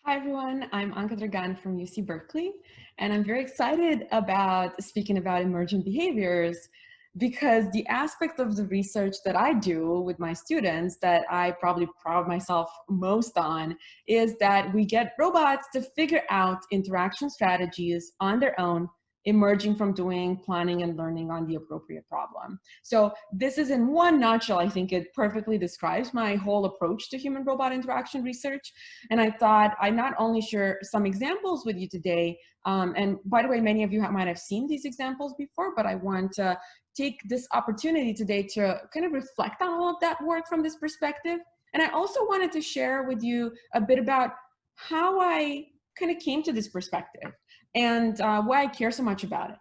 Hi everyone, I'm Anca Dragan from UC Berkeley, and I'm very excited about speaking about emergent behaviors because the aspect of the research that I do with my students that I probably proud myself most on is that we get robots to figure out interaction strategies on their own, emerging from doing planning and learning on the appropriate problem. So this is in one nutshell, I think it perfectly describes my whole approach to human-robot interaction research. And I thought I'd not only share some examples with you today, and by the way, many of you might have seen these examples before, but I want to take this opportunity today to kind of reflect on all of that work from this perspective. And I also wanted to share with you a bit about how I kind of came to this perspective and why I care so much about it.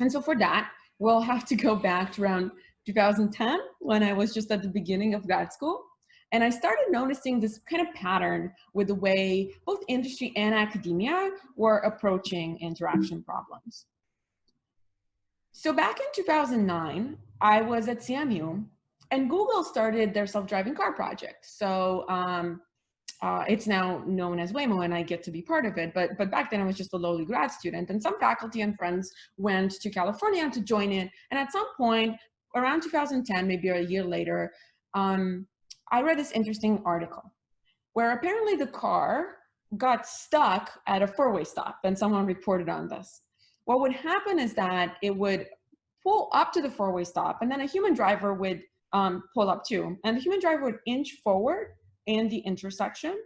And so for that, we'll have to go back to around 2010 when I was just at the beginning of grad school. And I started noticing this kind of pattern with the way both industry and academia were approaching interaction problems. So back in 2009, I was at CMU and Google started their self-driving car project. So it's now known as Waymo and I get to be part of it. But back then I was just a lowly grad student and some faculty and friends went to California to join it. And at some point around 2010, maybe a year later, I read this interesting article where apparently the car got stuck at a four-way stop and someone reported on this. What would happen is that it would pull up to the four-way stop and then a human driver would pull up too. And the human driver would inch forward in the intersection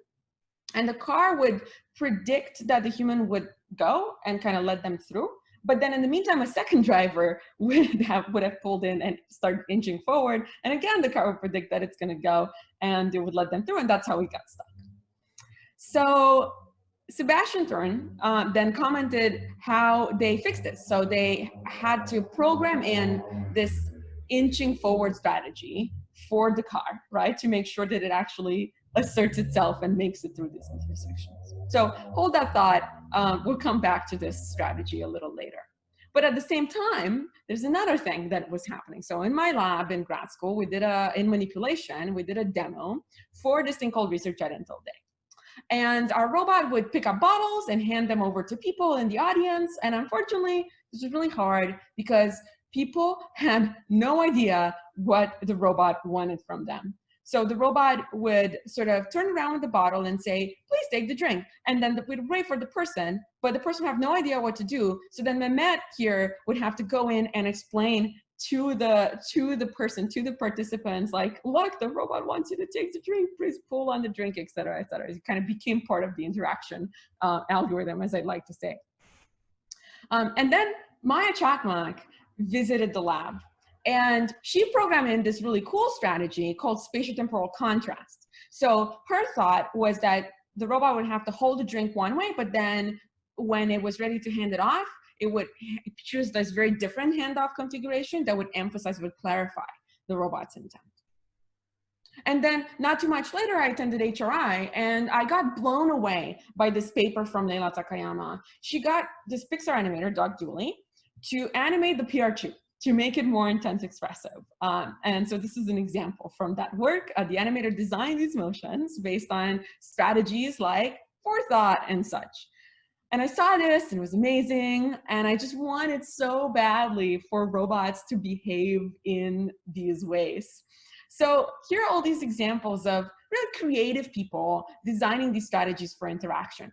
and the car would predict that the human would go and kind of let them through. But then in the meantime, a second driver would have pulled in and start inching forward. And again, the car would predict that it's going to go and it would let them through. And that's how we got stuck. So Sebastian Thurn then commented how they fixed this. So they had to program in this inching forward strategy for the car, right? To make sure that it actually asserts itself and makes it through these intersections. So hold that thought. We'll come back to this strategy a little later. But at the same time, there's another thing that was happening. So in my lab in grad school, in manipulation, we did a demo for this thing called Research at Intel Day. And our robot would pick up bottles and hand them over to people in the audience. And unfortunately, this was really hard because people had no idea what the robot wanted from them. So the robot would sort of turn around with the bottle and say, please take the drink. And then we'd wait for the person, but the person would have no idea what to do. So then Mehmet here would have to go in and explain to the participants, like, look, the robot wants you to take the drink, please pull on the drink, et cetera, et cetera. It kind of became part of the interaction algorithm, as I'd like to say. And then Maya Chakmak visited the lab. And she programmed in this really cool strategy called spatiotemporal contrast. So her thought was that the robot would have to hold the drink one way, but then when it was ready to hand it off, it would choose this very different handoff configuration that would emphasize, would clarify the robot's intent. And then not too much later, I attended HRI and I got blown away by this paper from Leila Takayama. She got this Pixar animator, Doug Dooley, to animate the PR2 to make it more intense expressive. And so this is an example from that work. The animator designed these motions based on strategies like forethought and such. And I saw this and it was amazing. And I just wanted so badly for robots to behave in these ways. So here are all these examples of really creative people designing these strategies for interaction.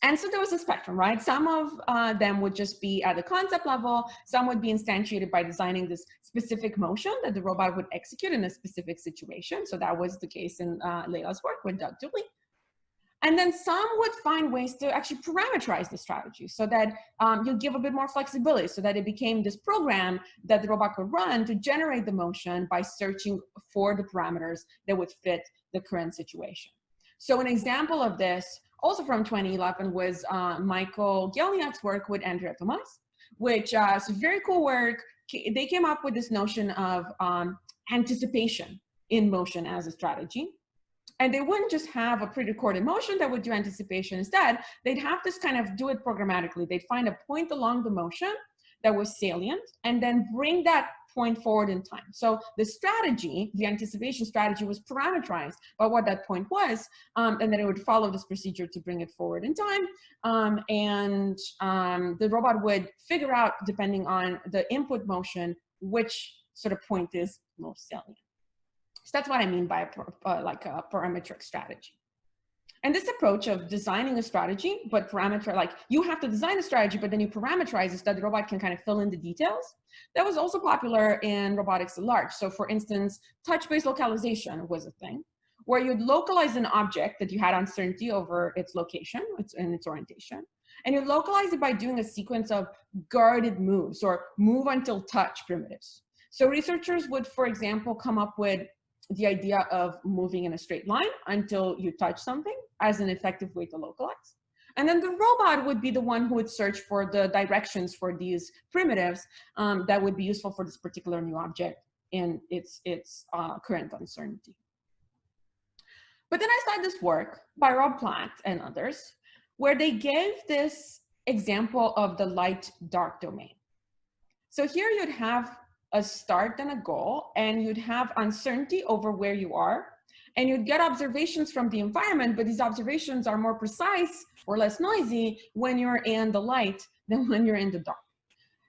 And so there was a spectrum, right? Some of them would just be at the concept level. Some would be instantiated by designing this specific motion that the robot would execute in a specific situation. So that was the case in Leila's work with Doug Dooley. And then some would find ways to actually parameterize the strategy so that you give a bit more flexibility so that it became this program that the robot could run to generate the motion by searching for the parameters that would fit the current situation. So an example of this, also from 2011, was Michael Gelniak's work with Andrea Tomas, which is very cool work. They came up with this notion of anticipation in motion as a strategy. And they wouldn't just have a pre-recorded motion that would do anticipation. Instead, they'd have to kind of do it programmatically. They'd find a point along the motion that was salient and then bring that point forward in time. So the strategy, the anticipation strategy, was parameterized by what that point was, and then it would follow this procedure to bring it forward in time. The robot would figure out, depending on the input motion, which sort of point is most salient. So that's what I mean by like a parametric strategy. And this approach of designing a strategy, but like you have to design a strategy, but then you parameterize it so that the robot can kind of fill in the details. That was also popular in robotics at large. So for instance, touch-based localization was a thing where you'd localize an object that you had uncertainty over its location and its orientation. And you localize it by doing a sequence of guarded moves or move until touch primitives. So researchers would, for example, come up with the idea of moving in a straight line until you touch something as an effective way to localize. And then the robot would be the one who would search for the directions for these primitives that would be useful for this particular new object in its current uncertainty. But then I saw this work by Rob Platt and others, where they gave this example of the light-dark domain. So here you'd have a start and a goal, and you'd have uncertainty over where you are, and you'd get observations from the environment, but these observations are more precise or less noisy when you're in the light than when you're in the dark.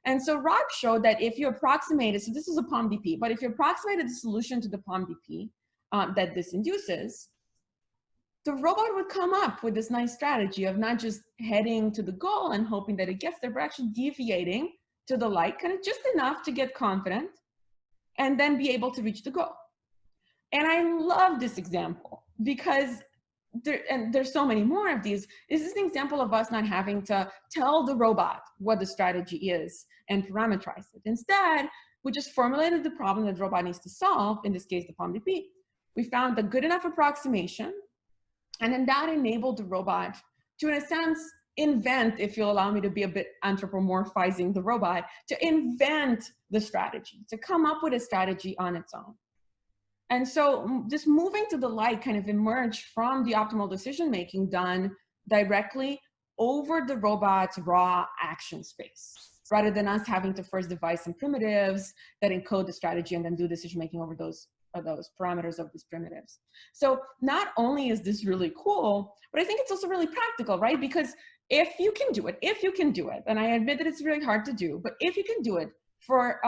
And so Rob showed that if you approximated, so this is a POM-DP, but if you approximated the solution to the POM-DP that this induces, the robot would come up with this nice strategy of not just heading to the goal and hoping that it gets there, but actually deviating to the light, kind of just enough to get confident and then be able to reach the goal. And I love this example because there's so many more of these. This is an example of us not having to tell the robot what the strategy is and parameterize it. Instead, we just formulated the problem that the robot needs to solve, in this case, the POM-DP. We found a good enough approximation, and then that enabled the robot to, in a sense, invent, if you'll allow me to be a bit anthropomorphizing the robot, to invent the strategy, to come up with a strategy on its own. And so this moving to the light kind of emerged from the optimal decision-making done directly over the robot's raw action space, rather than us having to first devise some primitives that encode the strategy and then do decision-making over those parameters of these primitives. So not only is this really cool, but I think it's also really practical, right? Because if you can do it, and I admit that it's really hard to do, but if you can do it, for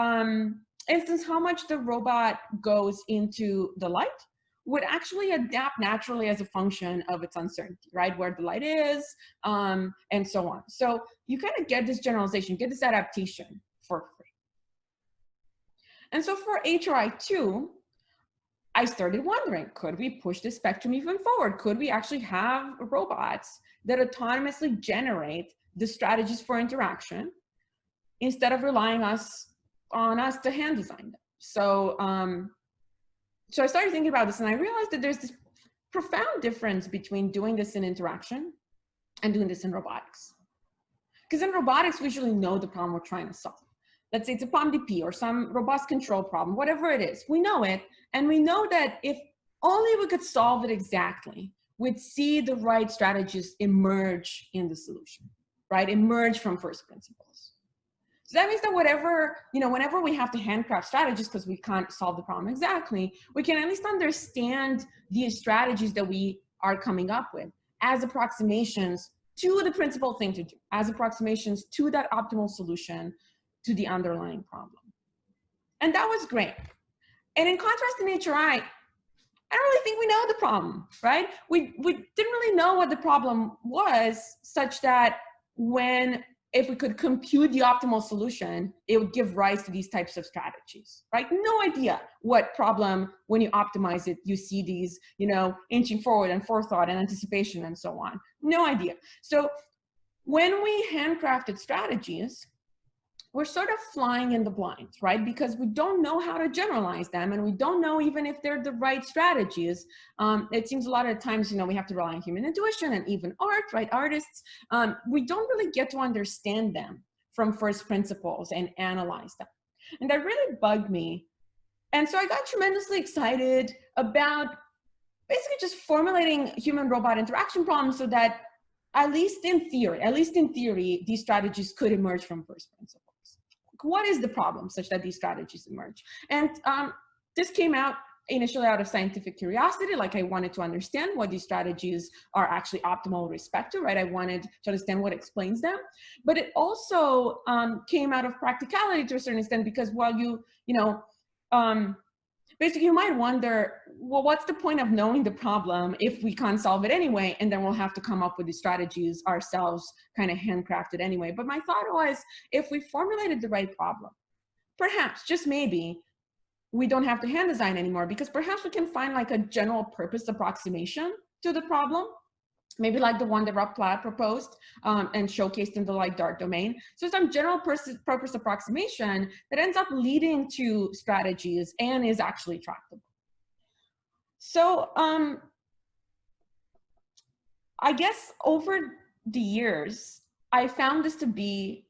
instance, how much the robot goes into the light would actually adapt naturally as a function of its uncertainty, right? Where the light is, and so on. So you kind of get this generalization, get this adaptation for free. And so for HRI2, I started wondering, could we push the spectrum even forward? Could we actually have robots that autonomously generate the strategies for interaction instead of relying on us to hand design them? So, so I started thinking about this, and I realized that there's this profound difference between doing this in interaction and doing this in robotics. Because in robotics, we usually know the problem we're trying to solve. Let's say it's a POM-DP or some robust control problem, whatever it is. We know it, and we know that if only we could solve it exactly, we'd see the right strategies emerge in the solution, right? Emerge from first principles. So that means that whenever we have to handcraft strategies because we can't solve the problem exactly, we can at least understand the strategies that we are coming up with as approximations to the principal thing to do, as approximations to that optimal solution to the underlying problem. And that was great. And in contrast in HRI, I don't really think we know the problem, right? We didn't really know what the problem was, such that if we could compute the optimal solution, it would give rise to these types of strategies, right? No idea what problem, when you optimize it, you see these, inching forward and forethought and anticipation and so on. No idea. So when we handcrafted strategies, we're sort of flying in the blind, right? Because we don't know how to generalize them, and we don't know even if they're the right strategies. It seems a lot of times, we have to rely on human intuition and even art, right? Artists, we don't really get to understand them from first principles and analyze them. And that really bugged me. And so I got tremendously excited about basically just formulating human-robot interaction problems so that at least in theory, these strategies could emerge from first principles. what is the problem such that these strategies emerge? And this came out initially out of scientific curiosity, like I wanted to understand what these strategies are actually optimal with respect to, right? I wanted to understand what explains them. But it also came out of practicality to a certain extent, because while basically you might wonder, well, what's the point of knowing the problem if we can't solve it anyway, and then we'll have to come up with the strategies ourselves, kind of handcrafted anyway. But my thought was, if we formulated the right problem, perhaps, just maybe, we don't have to hand design anymore, because perhaps we can find like a general purpose approximation to the problem, maybe like the one that Rob Platt proposed and showcased in the Lightdark domain. So some general purpose approximation that ends up leading to strategies and is actually tractable. So I guess over the years, I found this to be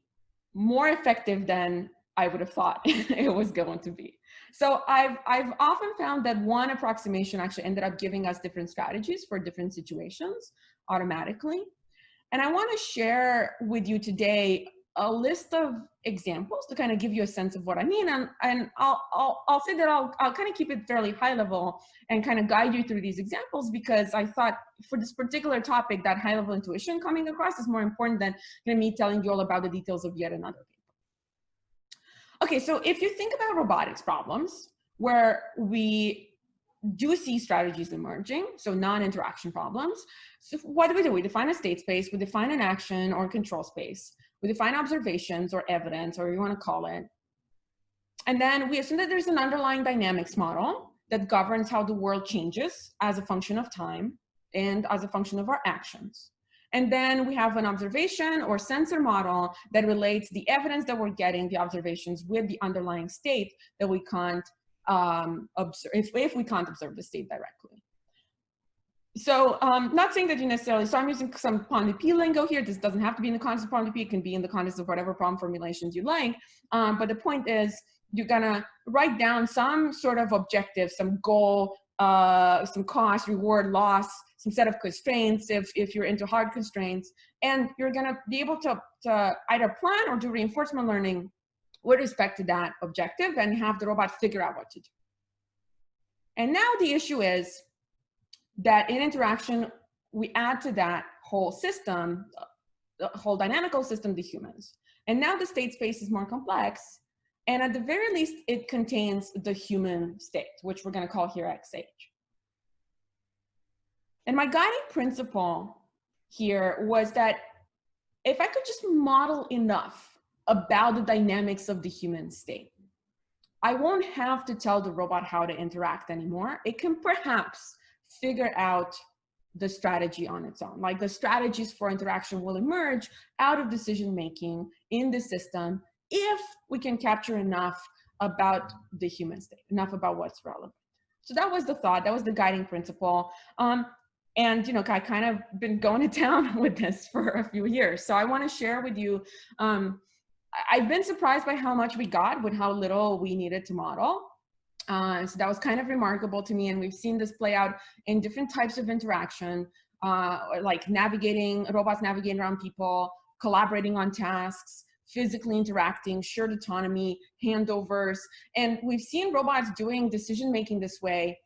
more effective than I would have thought it was going to be. So I've often found that one approximation actually ended up giving us different strategies for different situations automatically. And I want to share with you today a list of examples to kind of give you a sense of what I mean. And I'll say that I'll kind of keep it fairly high level and kind of guide you through these examples, because I thought for this particular topic, that high level intuition coming across is more important than me telling you all about the details of yet another paper. Okay, so if you think about robotics problems where we do see strategies emerging, so non-interaction problems, so what do? We define a state space, we define an action or control space, we define observations or evidence, or you want to call it. And then we assume that there's an underlying dynamics model that governs how the world changes as a function of time and as a function of our actions. And then we have an observation or sensor model that relates the evidence that we're getting, the observations, with the underlying state that we can't observe, if we can't observe the state directly. So not saying that you necessarily, so I'm using some P lingo here. This doesn't have to be in the context of P. It can be in the context of whatever problem formulations you like. But the point is, you're gonna write down some sort of objective, some goal, some cost, reward, loss, some set of constraints if you're into hard constraints, and you're gonna be able to either plan or do reinforcement learning with respect to that objective and have the robot figure out what to do. And now the issue is that in interaction, we add to that whole system, the whole dynamical system, the humans. And now the state space is more complex, and at the very least, it contains the human state, which we're gonna call here XH. And my guiding principle here was that if I could just model enough about the dynamics of the human state, I won't have to tell the robot how to interact anymore. It can perhaps figure out the strategy on its own. Like the strategies for interaction will emerge out of decision-making in the system if we can capture enough about the human state, enough about what's relevant. So that was the thought, that was the guiding principle. And I kind of been going to town with this for a few years. So I want to share with you, I've been surprised by how much we got with how little we needed to model. So that was kind of remarkable to me. And we've seen this play out in different types of interaction, like robots navigating around people, collaborating on tasks, physically interacting, shared autonomy, handovers. And we've seen robots doing decision-making this way,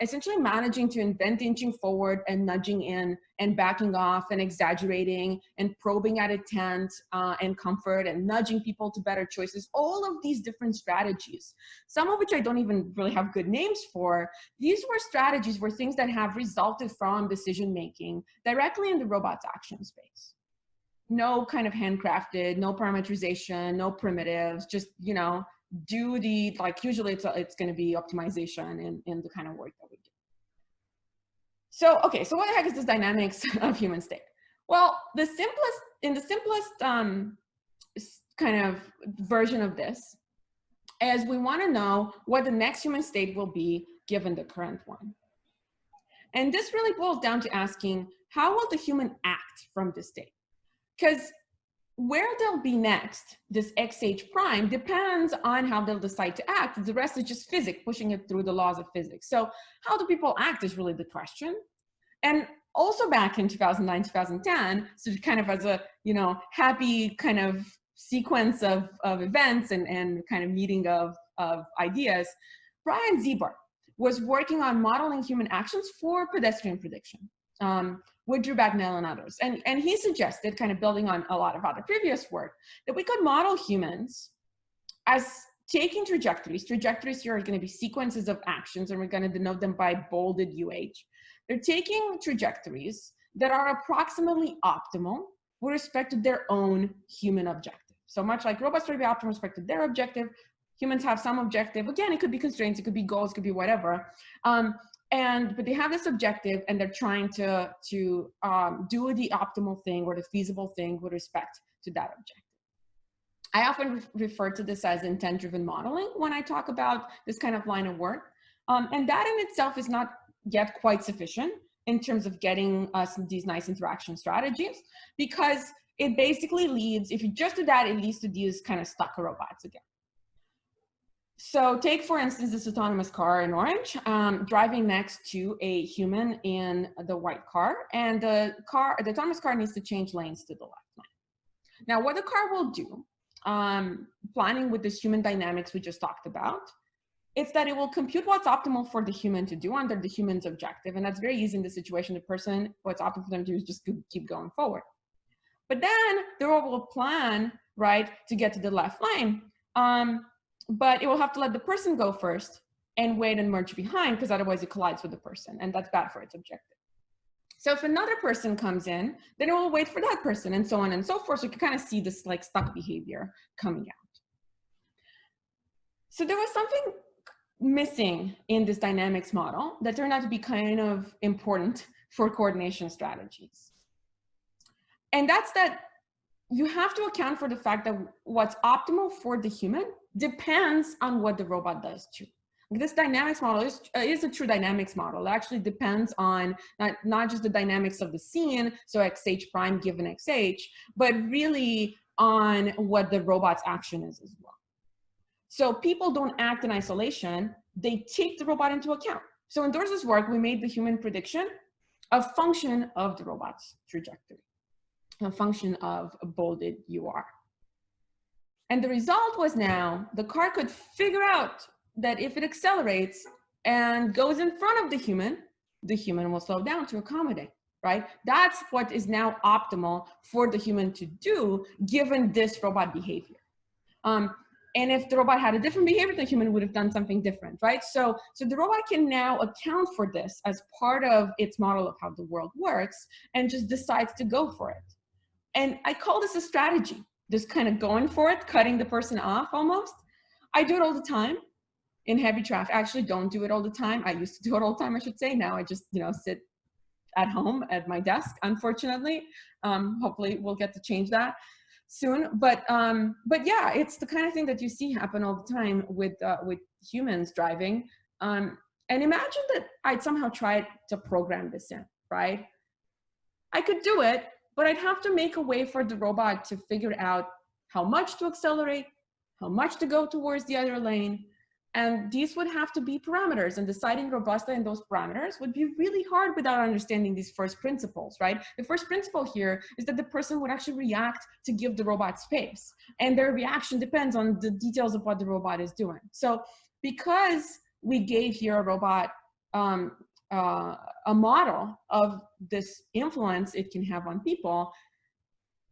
essentially managing to invent inching forward and nudging in and backing off and exaggerating and probing at intent and comfort and nudging people to better choices, all of these different strategies, some of which I don't even really have good names for. These were strategies, were things that have resulted from decision-making directly in the robot's action space. No kind of handcrafted, no parameterization, no primitives, just, do the, like, usually it's going to be optimization in the kind of work that we do. So, okay, so what the heck is this dynamics of human state? Well, in the simplest kind of version of this is we want to know what the next human state will be given the current one. And this really boils down to asking, how will the human act from this state? Because where they'll be next, this XH prime, depends on how they'll decide to act. The rest is just physics, pushing it through the laws of physics. So how do people act is really the question. And also back in 2009, 2010, so kind of as a, happy kind of sequence of events and kind of meeting of ideas, Brian Zeeber was working on modeling human actions for pedestrian prediction with Drew Bagnell and others. And he suggested, kind of building on a lot of other previous work, that we could model humans as taking trajectories. Trajectories here are going to be sequences of actions, and we're going to denote them by bolded UH. They're taking trajectories that are approximately optimal with respect to their own human objective. So much like robots try to be optimal with respect to their objective, humans have some objective. Again, it could be constraints, it could be goals, it could be whatever. But they have this objective, and they're trying to do the optimal thing or the feasible thing with respect to that objective. I often refer to this as intent-driven modeling when I talk about this kind of line of work. And that in itself is not yet quite sufficient in terms of getting us these nice interaction strategies, because it basically leads, if you just do that, it leads to these kind of stuck robots again. So take, for instance, this autonomous car in orange, driving next to a human in the white car, and the autonomous car needs to change lanes to the left lane. Now, what the car will do, planning with this human dynamics we just talked about, it's that it will compute what's optimal for the human to do under the human's objective. And that's very easy in this situation. The person, what's optimal for them to do is just keep going forward. But then the robot will plan, right, to get to the left lane. But it will have to let the person go first and wait and merge behind, because otherwise it collides with the person, and that's bad for its objective. So if another person comes in, then it will wait for that person, and so on and so forth. So you can kind of see this like stuck behavior coming out. So there was something missing in this dynamics model that turned out to be kind of important for coordination strategies. And that's that you have to account for the fact that what's optimal for the human depends on what the robot does too. This dynamics model is a true dynamics model. It actually depends on not just the dynamics of the scene, so xh prime given xh, but really on what the robot's action is as well. So people don't act in isolation, they take the robot into account. So in Dorsey's work, we made the human prediction a function of the robot's trajectory, a function of a bolded UR. And the result was now the car could figure out that if it accelerates and goes in front of the human will slow down to accommodate, right? That's what is now optimal for the human to do given this robot behavior. And if the robot had a different behavior, the human would have done something different, right? So the robot can now account for this as part of its model of how the world works and just decides to go for it. And I call this a strategy, just kind of going for it, cutting the person off almost. I do it all the time in heavy traffic. I actually don't do it all the time. I used to do it all the time, I should say. Now I just, sit at home at my desk, unfortunately. Hopefully we'll get to change that soon. But yeah, it's the kind of thing that you see happen all the time with humans driving. And imagine that I'd somehow tried to program this in, right? I could do it, but I'd have to make a way for the robot to figure out how much to accelerate, how much to go towards the other lane. And these would have to be parameters, and deciding robustly in those parameters would be really hard without understanding these first principles, right? The first principle here is that the person would actually react to give the robot space, and their reaction depends on the details of what the robot is doing. So because we gave here a robot a model of this influence it can have on people,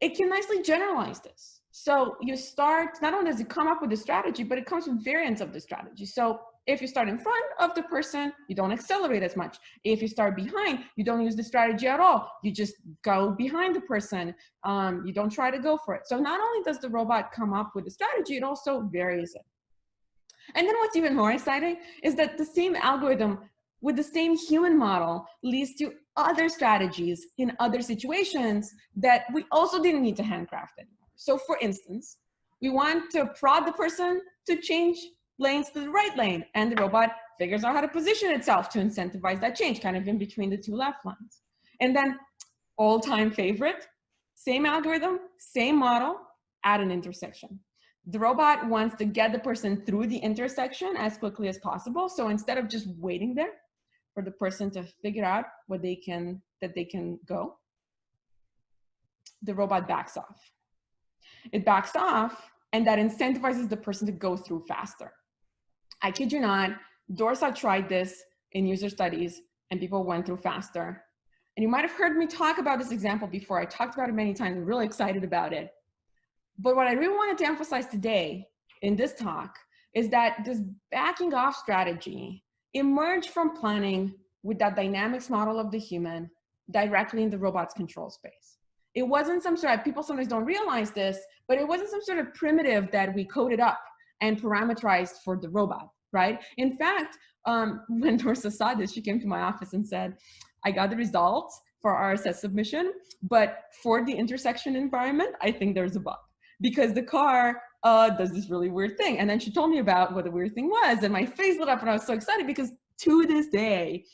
it can nicely generalize this. So you start, not only does it come up with a strategy, but it comes with variants of the strategy. So if you start in front of the person, you don't accelerate as much. If you start behind, you don't use the strategy at all. You just go behind the person. You don't try to go for it. So not only does the robot come up with a strategy, it also varies it. And then what's even more exciting is that the same algorithm with the same human model leads to other strategies in other situations that we also didn't need to handcraft anymore. So for instance, we want to prod the person to change lanes to the right lane, and the robot figures out how to position itself to incentivize that change, kind of in between the two left lines. And then all-time favorite, same algorithm, same model at an intersection. The robot wants to get the person through the intersection as quickly as possible. So instead of just waiting there for the person to figure out that they can go, the robot backs off. it backs off, and that incentivizes the person to go through faster. I kid you not, Dorsa tried this in user studies and people went through faster. And you might have heard me talk about this example before. I talked about it many times. I'm really excited about it. But what I really wanted to emphasize today in this talk is that this backing off strategy emerged from planning with that dynamics model of the human directly in the robot's control space. It wasn't some sort of, people sometimes don't realize this, but it wasn't some sort of primitive that we coded up and parameterized for the robot, right? In fact, when Dorsa saw this, she came to my office and said, I got the results for our RSS submission, but for the intersection environment, I think there's a bug because the car does this really weird thing. And then she told me about what the weird thing was, and my face lit up and I was so excited because to this day,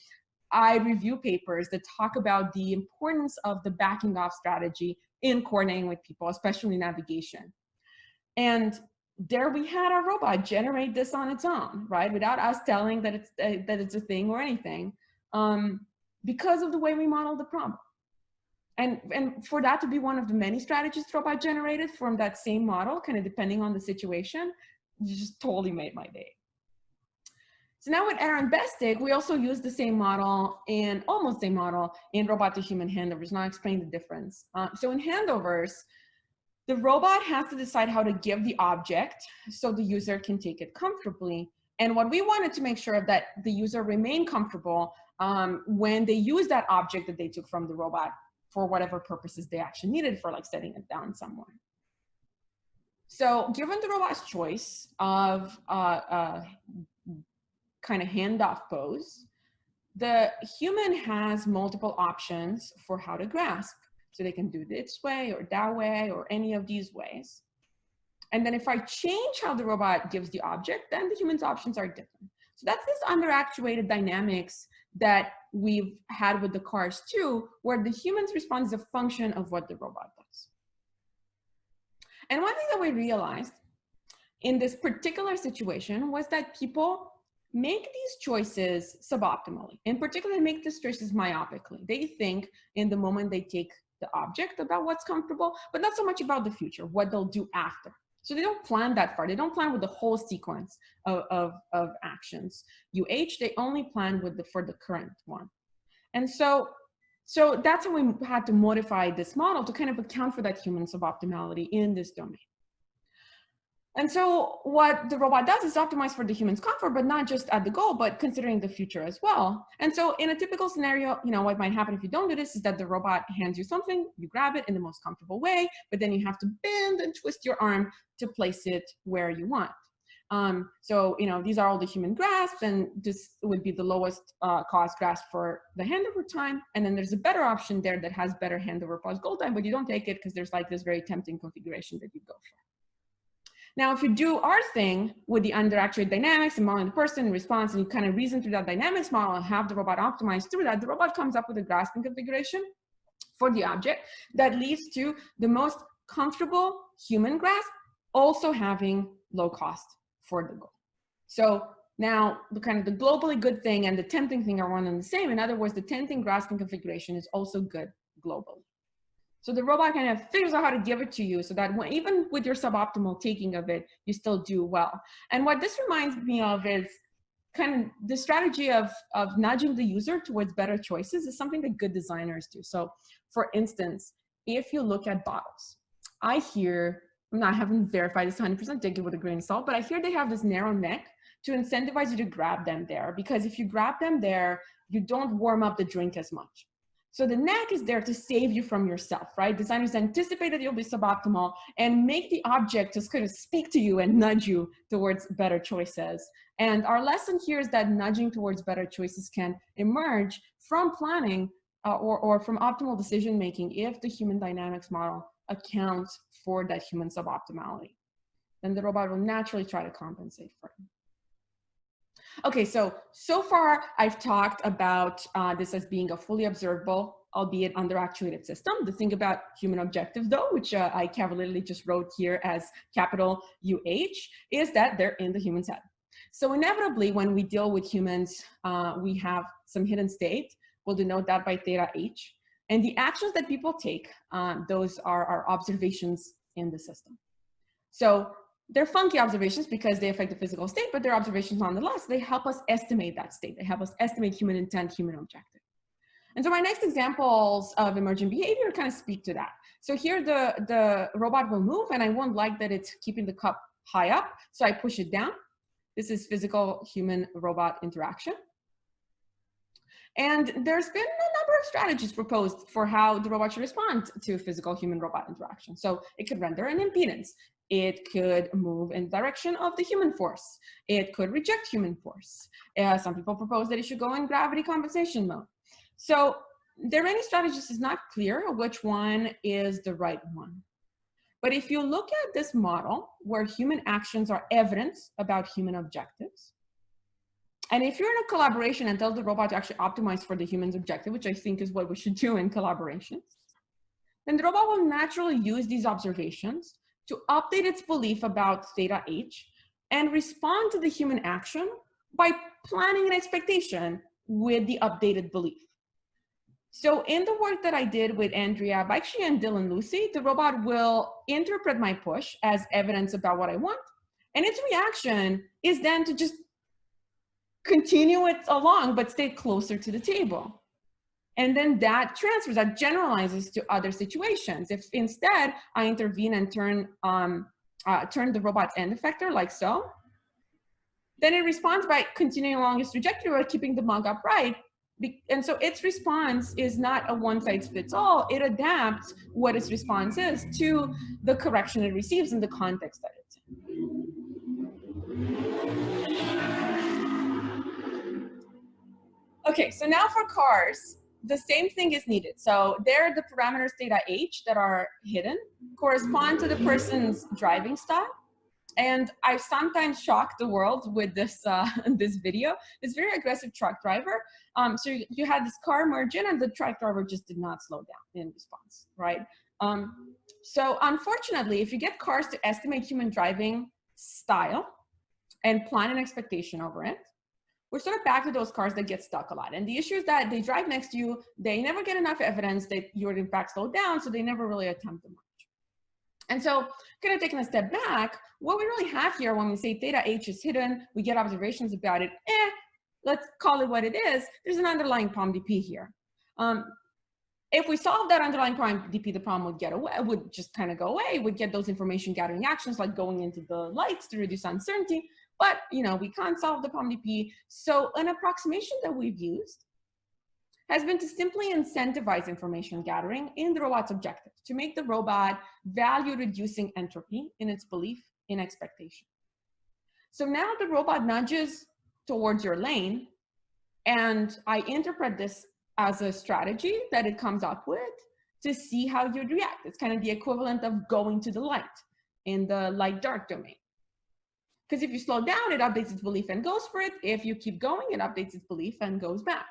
I review papers that talk about the importance of the backing off strategy in coordinating with people, especially navigation. And there we had our robot generate this on its own, right? Without us telling that it's a thing or anything, because of the way we modeled the problem. And for that to be one of the many strategies the robot generated from that same model, kind of depending on the situation, you just totally made my day. So now with Aaron Bestick, we also use the same model and almost same model in robot to human handovers. And I'll explain the difference. So in handovers, the robot has to decide how to give the object so the user can take it comfortably. And what we wanted to make sure that the user remain comfortable when they use that object that they took from the robot for whatever purposes they actually needed for, like setting it down somewhere. So given the robot's choice of kind of handoff pose, the human has multiple options for how to grasp. So they can do this way or that way or any of these ways. And then if I change how the robot gives the object, then the human's options are different. So that's this underactuated dynamics that we've had with the cars too, where the human's response is a function of what the robot does. And one thing that we realized in this particular situation was that people make these choices suboptimally. In particular, they make these choices myopically. They think in the moment they take the object about what's comfortable, but not so much about the future, what they'll do after. So they don't plan that far. They don't plan with the whole sequence of actions. They only plan with for the current one. And so that's how we had to modify this model to kind of account for that human suboptimality in this domain. And so what the robot does is optimize for the human's comfort, but not just at the goal, but considering the future as well. And so in a typical scenario, what might happen if you don't do this is that the robot hands you something, you grab it in the most comfortable way, but then you have to bend and twist your arm to place it where you want. These are all the human grasps, and this would be the lowest cost grasp for the handover time. And then there's a better option there that has better handover plus goal time, but you don't take it because there's like this very tempting configuration that you go for. Now, if you do our thing with the underactuated dynamics and modeling the person in response, and you kind of reason through that dynamics model and have the robot optimized through that, the robot comes up with a grasping configuration for the object that leads to the most comfortable human grasp, also having low cost for the goal. So now the kind of the globally good thing and the tempting thing are one and the same. In other words, the tempting grasping configuration is also good globally. So the robot kind of figures out how to give it to you so that even with your suboptimal taking of it, you still do well. And what this reminds me of is kind of the strategy of nudging the user towards better choices is something that good designers do. So for instance, if you look at bottles, I haven't verified this 100%, take it with a grain of salt, but I hear they have this narrow neck to incentivize you to grab them there, because if you grab them there, you don't warm up the drink as much. So the neck is there to save you from yourself, right? Designers anticipate that you'll be suboptimal and make the object just kind of speak to you and nudge you towards better choices. And our lesson here is that nudging towards better choices can emerge from planning or from optimal decision-making if the human dynamics model accounts for that human suboptimality. Then the robot will naturally try to compensate for it. Okay, so far I've talked about this as being a fully observable, albeit underactuated system. The thing about human objectives though, which I cavalierly just wrote here as capital UH, is that they're in the human's head. So inevitably when we deal with humans, we have some hidden state. We'll denote that by theta H. And the actions that people take, those are our observations in the system. So they're funky observations because they affect the physical state, but they're observations nonetheless. They help us estimate that state. They help us estimate human intent, human objective. And so my next examples of emergent behavior kind of speak to that. So here the robot will move, and I won't like that it's keeping the cup high up, so I push it down. This is physical human robot interaction. And there's been a number of strategies proposed for how the robot should respond to physical human robot interaction. So it could render an impedance. It could move in the direction of the human force. It could reject human force. Some people propose that it should go in gravity compensation mode. So there are many strategies. It's not clear which one is the right one. But if you look at this model where human actions are evidence about human objectives, and if you're in a collaboration and tell the robot to actually optimize for the human's objective, which I think is what we should do in collaborations, then the robot will naturally use these observations to update its belief about theta H and respond to the human action by planning an expectation with the updated belief. So in the work that I did with Andrea Baikshi and Dylan Lucy, the robot will interpret my push as evidence about what I want. And its reaction is then to just continue it along, but stay closer to the table. And then that transfers, that generalizes to other situations. If instead I intervene and turn the robot's end effector like so, then it responds by continuing along its trajectory or keeping the mug upright. And so its response is not a one-size-fits-all. It adapts what its response is to the correction it receives in the context that it's in. Okay, so now for cars, the same thing is needed. So there, the parameters theta H that are hidden correspond to the person's driving style. And I've sometimes shocked the world with this this video. This very aggressive truck driver. So you had this car merge in, and the truck driver just did not slow down in response, right? So unfortunately, if you get cars to estimate human driving style and plan an expectation over it, we're sort of back to those cars that get stuck a lot. And the issue is that they drive next to you, they never get enough evidence that you're in fact slowed down, so they never really attempt to merge. And so kind of taking a step back, what we really have here when we say theta H is hidden, we get observations about it, let's call it what it is, there's an underlying POMDP here. If we solve that underlying POMDP, the problem would get away, would just kind of go away. We'd get those information gathering actions like going into the lights to reduce uncertainty, but you know, we can't solve the POMDP. So an approximation that we've used has been to simply incentivize information gathering in the robot's objective, to make the robot value reducing entropy in its belief in expectation. So now the robot nudges towards your lane, and I interpret this as a strategy that it comes up with to see how you'd react. It's kind of the equivalent of going to the light in the light-dark domain. Because if you slow down, it updates its belief and goes for it. If you keep going, it updates its belief and goes back.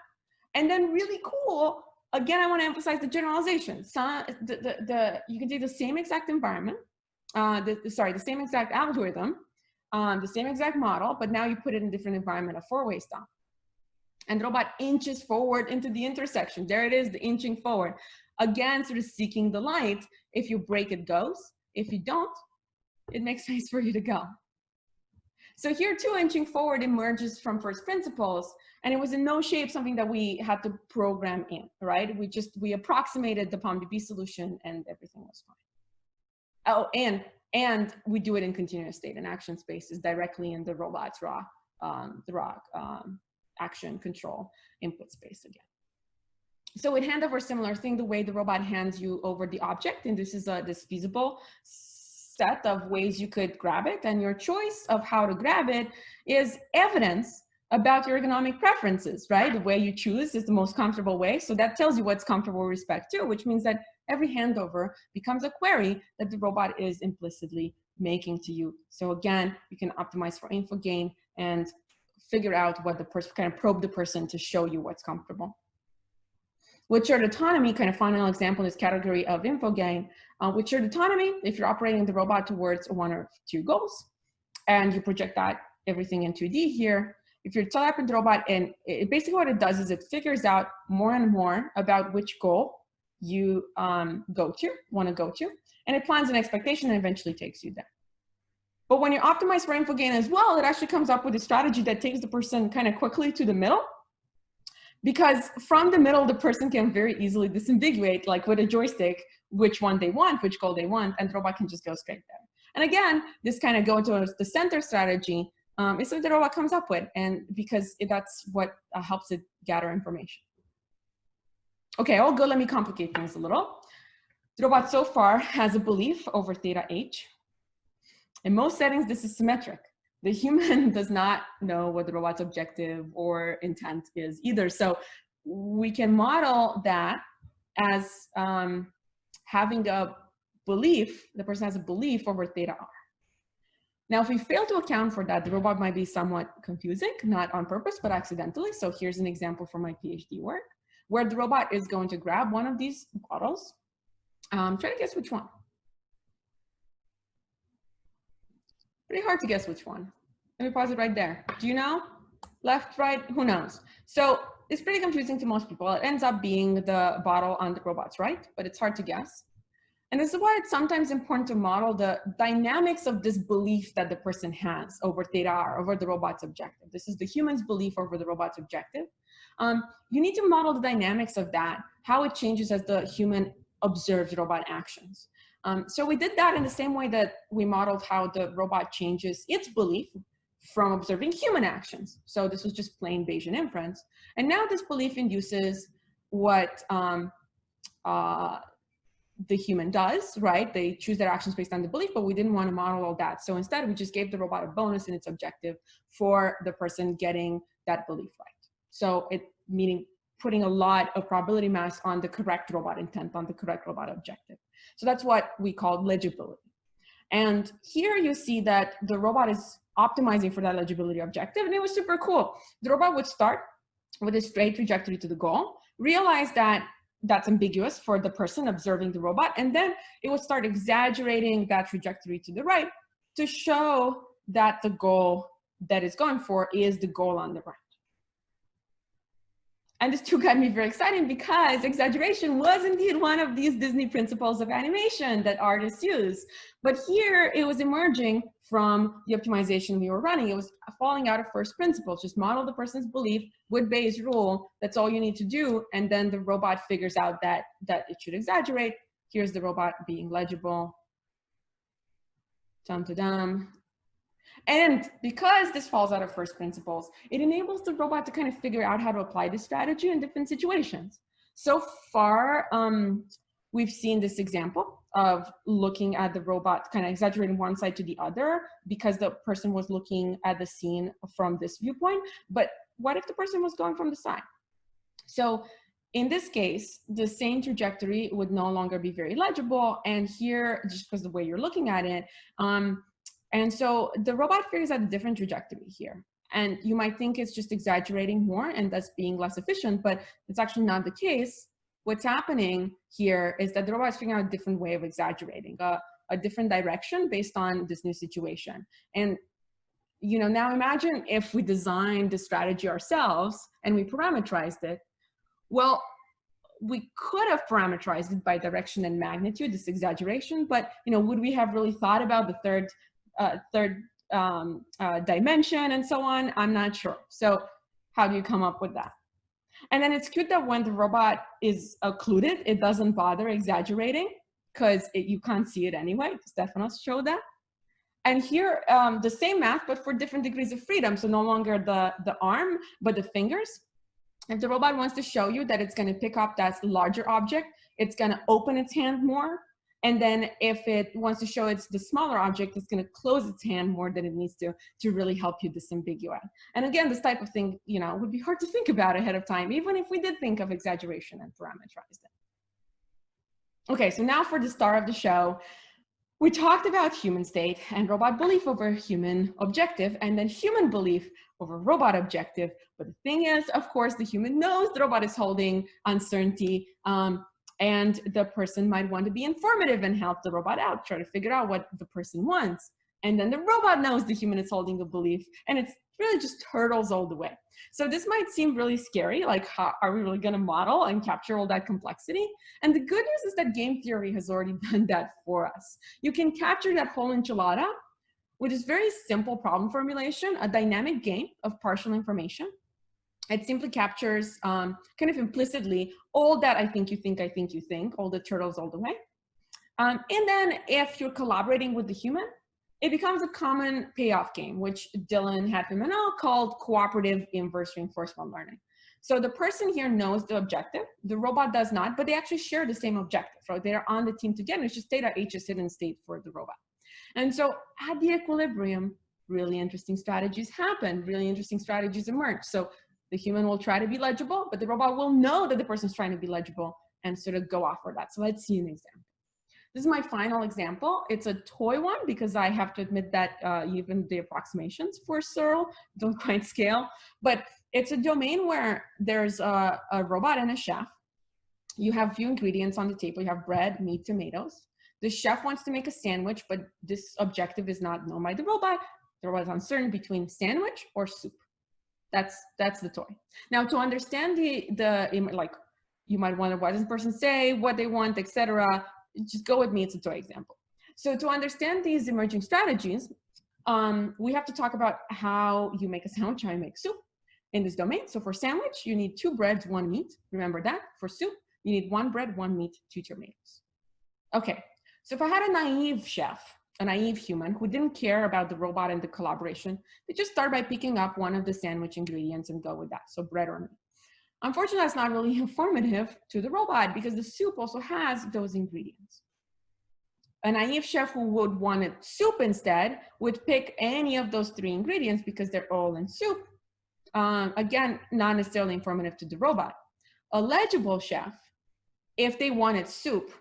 And then really cool, again, I want to emphasize the generalization. So you can take the same exact environment, the same exact algorithm, the same exact model, but now you put it in a different environment, a four-way stop. And the robot inches forward into the intersection. There it is, the inching forward. Again, sort of seeking the light. If you brake, it goes. If you don't, it makes space for you to go. So here too, inching forward emerges from first principles, and it was in no shape something that we had to program in, right? We approximated the POMDP solution and everything was fine. Oh, and we do it in continuous state and action spaces directly in the robot's raw action control input space again. So with handover, similar thing, the way the robot hands you over the object, and this is this feasible set of ways you could grab it, and your choice of how to grab it is evidence about your ergonomic preferences, right? The way you choose is the most comfortable way. So that tells you what's comfortable with respect to, which means that every handover becomes a query that the robot is implicitly making to you. So again, you can optimize for info gain and figure out what the person, kind of probe the person to show you what's comfortable. With shared autonomy, kind of final example in this category of info gain, with shared autonomy, if you're operating the robot towards one or two goals, and you project that everything in 2D here, if you're teleporting the robot, and basically what it does is it figures out more and more about which goal you want to go to, and it plans an expectation and eventually takes you there. But when you optimize for info gain as well, it actually comes up with a strategy that takes the person kind of quickly to the middle, because from the middle, the person can very easily disambiguate, like with a joystick, which one they want, which goal they want, and the robot can just go straight there. And again, this kind of go towards the center strategy is what the robot comes up with, and because that's what helps it gather information. Okay, all good. Let me complicate things a little. The robot so far has a belief over theta h. In most settings, this is symmetric. The human does not know what the robot's objective or intent is either. So we can model that as having a belief, the person has a belief over theta r. Now, if we fail to account for that, the robot might be somewhat confusing, not on purpose, but accidentally. So here's an example from my PhD work, where the robot is going to grab one of these bottles. Try to guess which one. Pretty hard to guess which one. Let me pause it right there. Do you know? Left, right, who knows? So it's pretty confusing to most people. It ends up being the bottle on the robot's right, but it's hard to guess. And this is why it's sometimes important to model the dynamics of this belief that the person has over theta r, over the robot's objective. This is the human's belief over the robot's objective. You need to model the dynamics of that, how it changes as the human observes robot actions. So we did that in the same way that we modeled how the robot changes its belief from observing human actions. So this was just plain Bayesian inference. And now this belief induces what the human does, right? They choose their actions based on the belief, but we didn't want to model all that. So instead, we just gave the robot a bonus in its objective for the person getting that belief right. So meaning putting a lot of probability mass on the correct robot intent, on the correct robot objective. So that's what we call legibility. And here you see that the robot is optimizing for that legibility objective, and it was super cool. The robot would start with a straight trajectory to the goal, realize that that's ambiguous for the person observing the robot, and then it would start exaggerating that trajectory to the right to show that the goal that it's going for is the goal on the right. And this too got me very excited because exaggeration was indeed one of these Disney principles of animation that artists use. But here it was emerging from the optimization we were running. It was falling out of first principles. Just model the person's belief with Bayes' rule. That's all you need to do. And then the robot figures out that it should exaggerate. Here's the robot being legible. Dum-to-dum. And because this falls out of first principles, it enables the robot to kind of figure out how to apply this strategy in different situations. So far, we've seen this example of looking at the robot kind of exaggerating one side to the other because the person was looking at the scene from this viewpoint. But what if the person was going from the side? So in this case, the same trajectory would no longer be very legible. And here, just because the way you're looking at it, and so the robot figures out a different trajectory here. And you might think it's just exaggerating more and thus being less efficient, but it's actually not the case. What's happening here is that the robot is figuring out a different way of exaggerating, a different direction based on this new situation. And now imagine if we designed the strategy ourselves and we parameterized it. Well, we could have parameterized it by direction and magnitude, this exaggeration, but would we have really thought about the third dimension and so on? I'm not sure. So how do you come up with that? And then it's cute that when the robot is occluded, it doesn't bother exaggerating because you can't see it anyway. Stefanos showed that. And here, the same math, but for different degrees of freedom. So no longer the arm, but the fingers. If the robot wants to show you that it's going to pick up that larger object, it's going to open its hand more. And then if it wants to show it's the smaller object, it's going to close its hand more than it needs to really help you disambiguate. And again, this type of thing, would be hard to think about ahead of time, even if we did think of exaggeration and parameterized it. Okay, so now for the star of the show, we talked about human state and robot belief over human objective, and then human belief over robot objective. But the thing is, of course, the human knows the robot is holding uncertainty, and the person might want to be informative and help the robot out, try to figure out what the person wants. And then the robot knows the human is holding a belief, and it's really just turtles all the way. So this might seem really scary, like how are we really going to model and capture all that complexity? And the good news is that game theory has already done that for us. You can capture that whole enchilada with this very simple problem formulation, a dynamic game of partial information. It simply captures kind of implicitly all that I think you think, I think you think, all the turtles all the way. And then if you're collaborating with the human, it becomes a common payoff game, which Dylan Hatfield called cooperative inverse reinforcement learning. So the person here knows the objective, the robot does not, but they actually share the same objective, right? They're on the team together. It's just theta H is hidden state for the robot. And so at the equilibrium, really interesting strategies happen, really interesting strategies emerge. So the human will try to be legible, but the robot will know that the person's trying to be legible and sort of go off for that. So let's see an example. This is my final example. It's a toy one because I have to admit that even the approximations for Searle don't quite scale, but it's a domain where there's a robot and a chef. You have a few ingredients on the table. You have bread, meat, tomatoes. The chef wants to make a sandwich, but this objective is not known by the robot. The robot is uncertain between sandwich or soup. That's the toy. Now, to understand like, you might wonder, what does the person say, what they want, etc. Just go with me, it's a toy example. So to understand these emerging strategies, we have to talk about how you make a sandwich, how you make soup in this domain. So for sandwich, you need 2 breads, 1 meat. Remember that. For soup, you need 1 bread, 1 meat, 2 tomatoes. Okay, so if I had a naive chef, a naive human who didn't care about the robot and the collaboration, they just start by picking up one of the sandwich ingredients and go with that, so bread or meat. Unfortunately, that's not really informative to the robot because the soup also has those ingredients. A naive chef who would want a soup instead would pick any of those 3 ingredients because they're all in soup. Again, not necessarily informative to the robot. A legible chef, if they wanted soup,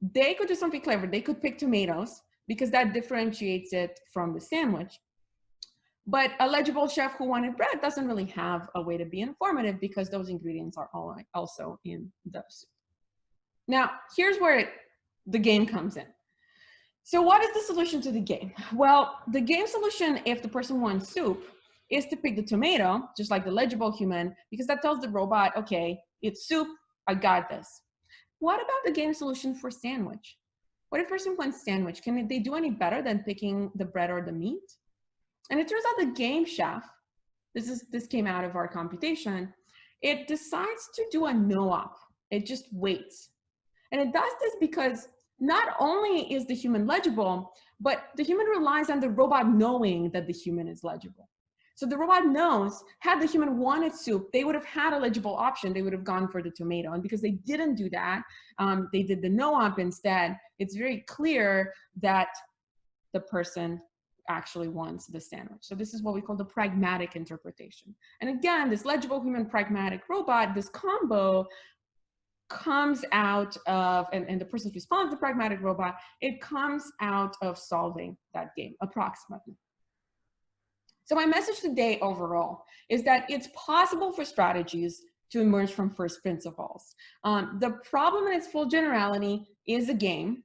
they could do something clever. They could pick tomatoes because that differentiates it from the sandwich. But a legible chef who wanted bread doesn't really have a way to be informative because those ingredients are all also in the soup. Now, here's where the game comes in. So what is the solution to the game? Well, the game solution, if the person wants soup, is to pick the tomato, just like the legible human, because that tells the robot, okay, it's soup, I got this. What about the game solution for sandwich? What if a person wants sandwich? Can they do any better than picking the bread or the meat? And it turns out the game chef, this came out of our computation, it decides to do a no-op. It just waits. And it does this because not only is the human legible, but the human relies on the robot knowing that the human is legible. So the robot knows, had the human wanted soup, they would have had a legible option. They would have gone for the tomato. And because they didn't do that, they did the no-op instead, it's very clear that the person actually wants the sandwich. So this is what we call the pragmatic interpretation. And again, this legible human pragmatic robot, this combo comes out of, and the person's response to pragmatic robot, it comes out of solving that game approximately. So my message today overall is that it's possible for strategies to emerge from first principles. The problem in its full generality is a game,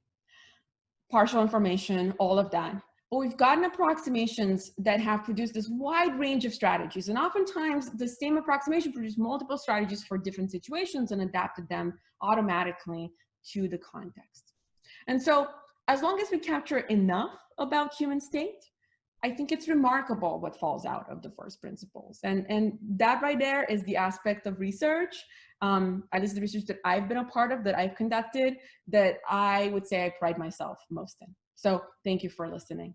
partial information, all of that. But we've gotten approximations that have produced this wide range of strategies. And oftentimes the same approximation produced multiple strategies for different situations and adapted them automatically to the context. And so as long as we capture enough about human state, I think it's remarkable what falls out of the first principles. And that right there is the aspect of research, at least the research that I've been a part of, that I've conducted, that I would say I pride myself most in. So thank you for listening.